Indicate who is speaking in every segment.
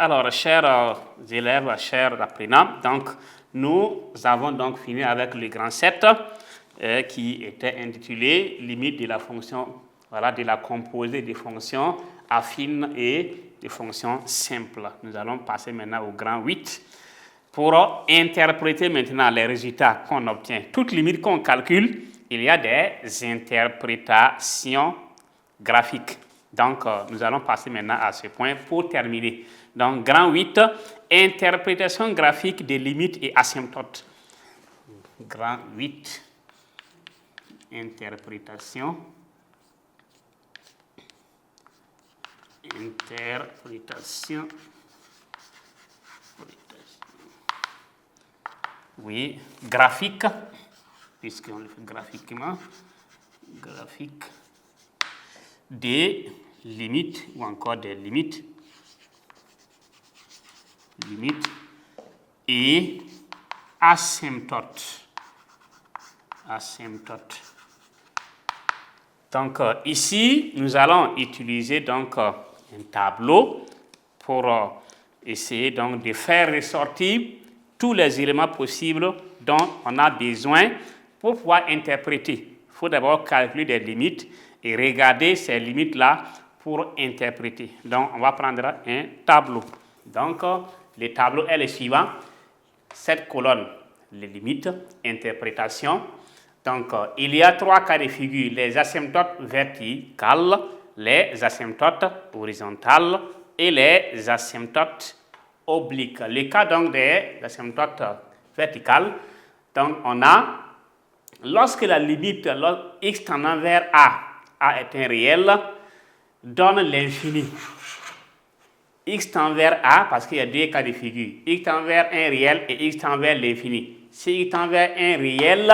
Speaker 1: Alors, chers élèves, chers apprenants, donc nous avons donc fini avec le grand 7 qui était intitulé limite de la fonction, voilà, de la composée des fonctions affines et des fonctions simples. Nous allons passer maintenant au grand 8 pour interpréter maintenant les résultats qu'on obtient. Toute limite qu'on calcule, il y a des interprétations graphiques. Donc, nous allons passer maintenant à ce point pour terminer. Donc, grand 8, interprétation graphique des limites et asymptotes. Grand 8, interprétation oui, graphique, puisqu'on le fait graphiquement, graphique des limites ou encore des limites et asymptotes. Donc ici, nous allons utiliser donc un tableau pour essayer donc de faire ressortir tous les éléments possibles dont on a besoin pour pouvoir interpréter. Il faut d'abord calculer des limites et regarder ces limites-là pour interpréter. Donc, on va prendre un tableau. Donc, le tableau est le suivant. Cette colonne, les limites, interprétation. Donc, il y a 3 cas de figure. Les asymptotes verticales, les asymptotes horizontales et les asymptotes obliques. Le cas donc des asymptotes verticales, donc on a, lorsque la limite x tendant vers A est un réel, donne l'infini. X tend vers A, parce qu'il y a 2 cas de figure. X tend vers un réel et x tend vers l'infini. Si x tend vers un réel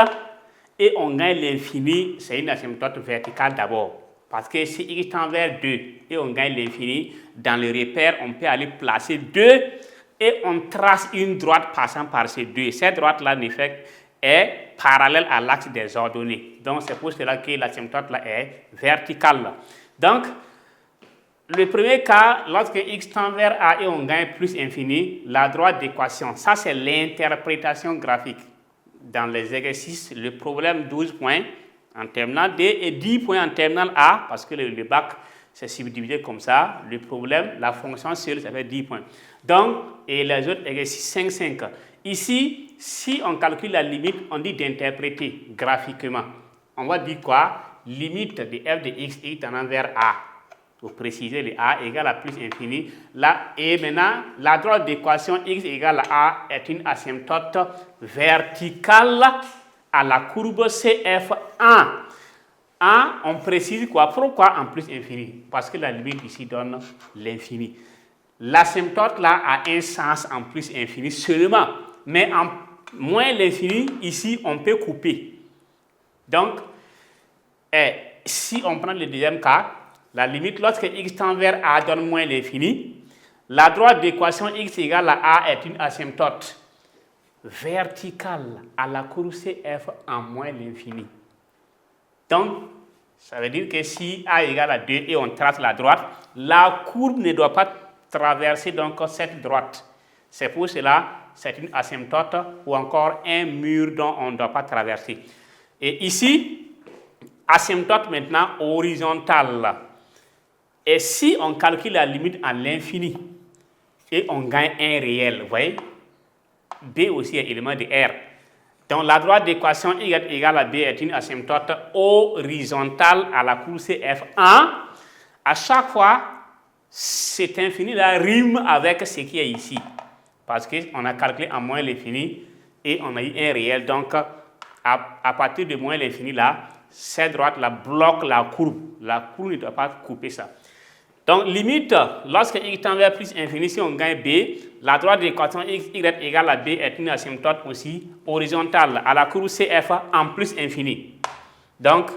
Speaker 1: et on gagne l'infini, c'est une asymptote verticale d'abord. Parce que si x tend vers 2 et on gagne l'infini, dans le repère, on peut aller placer 2 et on trace une droite passant par ces 2. Cette droite-là, en effet, est parallèle à l'axe des ordonnées. Donc, c'est pour cela que l'asymptote-là est verticale. Donc, le premier cas, lorsque x tend vers A et on gagne plus infini, la droite d'équation, ça c'est l'interprétation graphique. Dans les exercices, le problème 12 points en terminale D et 10 points en terminale A, parce que le bac c'est subdivisé comme ça. Le problème, la fonction seule, ça fait 10 points. Donc, et les autres exercices 5. Ici, si on calcule la limite, on dit d'interpréter graphiquement. On va dire quoi? Limite de f de x tendant vers A. Pour préciser, le A égale à plus infini. Là, et maintenant, la droite d'équation x égale à A est une asymptote verticale à la courbe CF1. On précise quoi? Pourquoi en plus infini? Parce que la limite ici donne l'infini. L'asymptote là a un sens en plus infini seulement. Mais en moins l'infini, ici, on peut couper. Donc, si on prend le deuxième cas, la limite, lorsque x tend vers A donne moins l'infini, la droite d'équation x égale à A est une asymptote verticale à la courbe CF en moins l'infini. Donc, ça veut dire que si A égale à 2 et on trace la droite, la courbe ne doit pas traverser donc cette droite. C'est pour cela c'est une asymptote ou encore un mur dont on ne doit pas traverser. Et ici, asymptote maintenant horizontale. Et si on calcule la limite à l'infini et on gagne un réel, vous voyez, B aussi est élément de R. Donc la droite d'équation y égale à B est une asymptote horizontale à la courbe CF1. À chaque fois, cet infini-là rime avec ce qui est ici. Parce qu'on a calculé en moins l'infini et on a eu un réel. Donc, à partir de moins l'infini, là, cette droite-là bloque la courbe. La courbe ne doit pas couper ça. Donc, limite, lorsque x tend vers plus infini, si on gagne B, la droite de l'équation x, y égale à B est une asymptote aussi horizontale à la courbe CF en plus infini. Donc,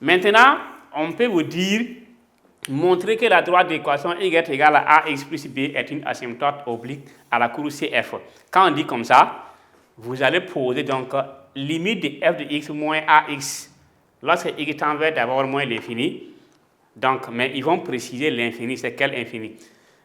Speaker 1: maintenant, on peut vous dire, montrer que la droite de l'équation y égale à ax plus b est une asymptote oblique à la courbe CF. Quand on dit comme ça, vous allez poser donc limite de f de x moins ax. Lorsque x tend vers d'abord moins l'infini, donc, mais ils vont préciser l'infini, c'est quel infini?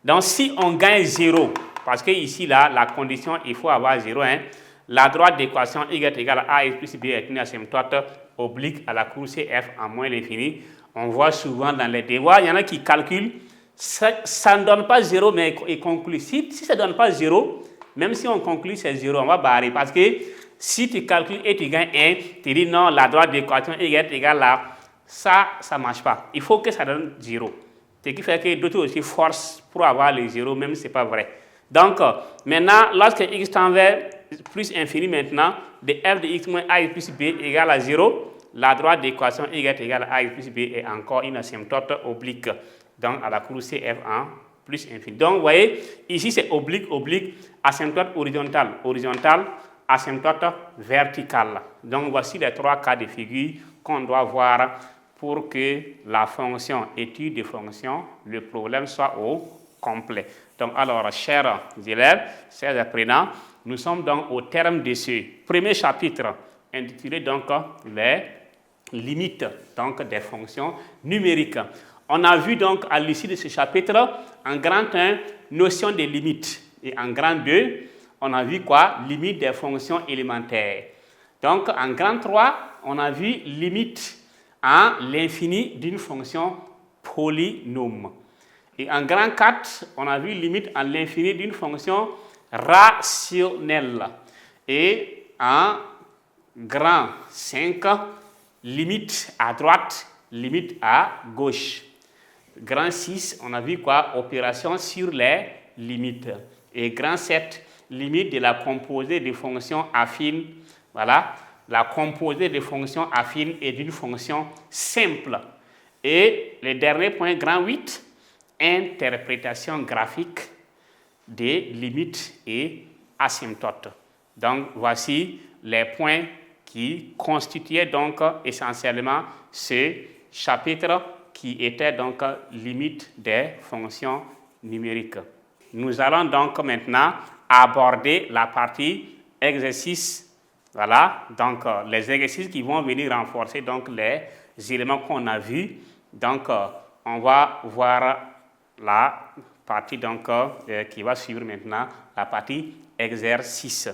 Speaker 1: Donc, si on gagne 0, parce que ici, là, la condition, il faut avoir 0, hein, la droite d'équation y égale à x plus b est une asymptote oblique à la courbe CF en moins l'infini. On voit souvent dans les devoirs, il y en a qui calculent, ça ne donne pas 0, mais ils concluent. Si ça ne donne pas 0, même si on conclut c'est 0, on va barrer. Parce que si tu calcules et tu gagnes 1, tu dis non, la droite d'équation y égale à ça ne marche pas. Il faut que ça donne 0. Ce qui fait que d'autres aussi forcent pour avoir les 0, même si ce n'est pas vrai. Donc, maintenant, lorsque x tend vers plus infini maintenant, de f de x moins a plus b égale à 0, la droite d'équation y égale à x plus b est encore une asymptote oblique. Donc, à la courbe CF en plus infini. Donc, vous voyez, ici c'est oblique, oblique, asymptote horizontale, horizontale, asymptote verticale. Donc, voici les 3 cas de figure qu'on doit voir pour que la fonction, étude de fonction, le problème soit au complet. Donc, alors, chers élèves, chers apprenants, nous sommes donc au terme de ce premier chapitre intitulé donc les limites donc, des fonctions numériques. On a vu donc à l'issue de ce chapitre, en grand 1, notion des limites. Et en grand 2, on a vu quoi? Limite des fonctions élémentaires. Donc, en grand 3, on a vu limite à l'infini d'une fonction polynôme. Et en grand 4, on a vu limite à l'infini d'une fonction rationnelle. Et en grand 5, limite à droite, limite à gauche. Grand 6, on a vu quoi? Opération sur les limites. Et grand 7, limite de la composée de fonctions affines. Voilà, la composée de fonctions affines et d'une fonction simple. Et le dernier point, grand 8, interprétation graphique des limites et asymptotes. Donc, voici les points qui constituaient donc essentiellement ce chapitre qui était donc limite des fonctions numériques. Nous allons donc maintenant aborder la partie exercice. Voilà, donc les exercices qui vont venir renforcer donc les éléments qu'on a vus. Donc, on va voir la partie donc, qui va suivre maintenant, la partie exercice.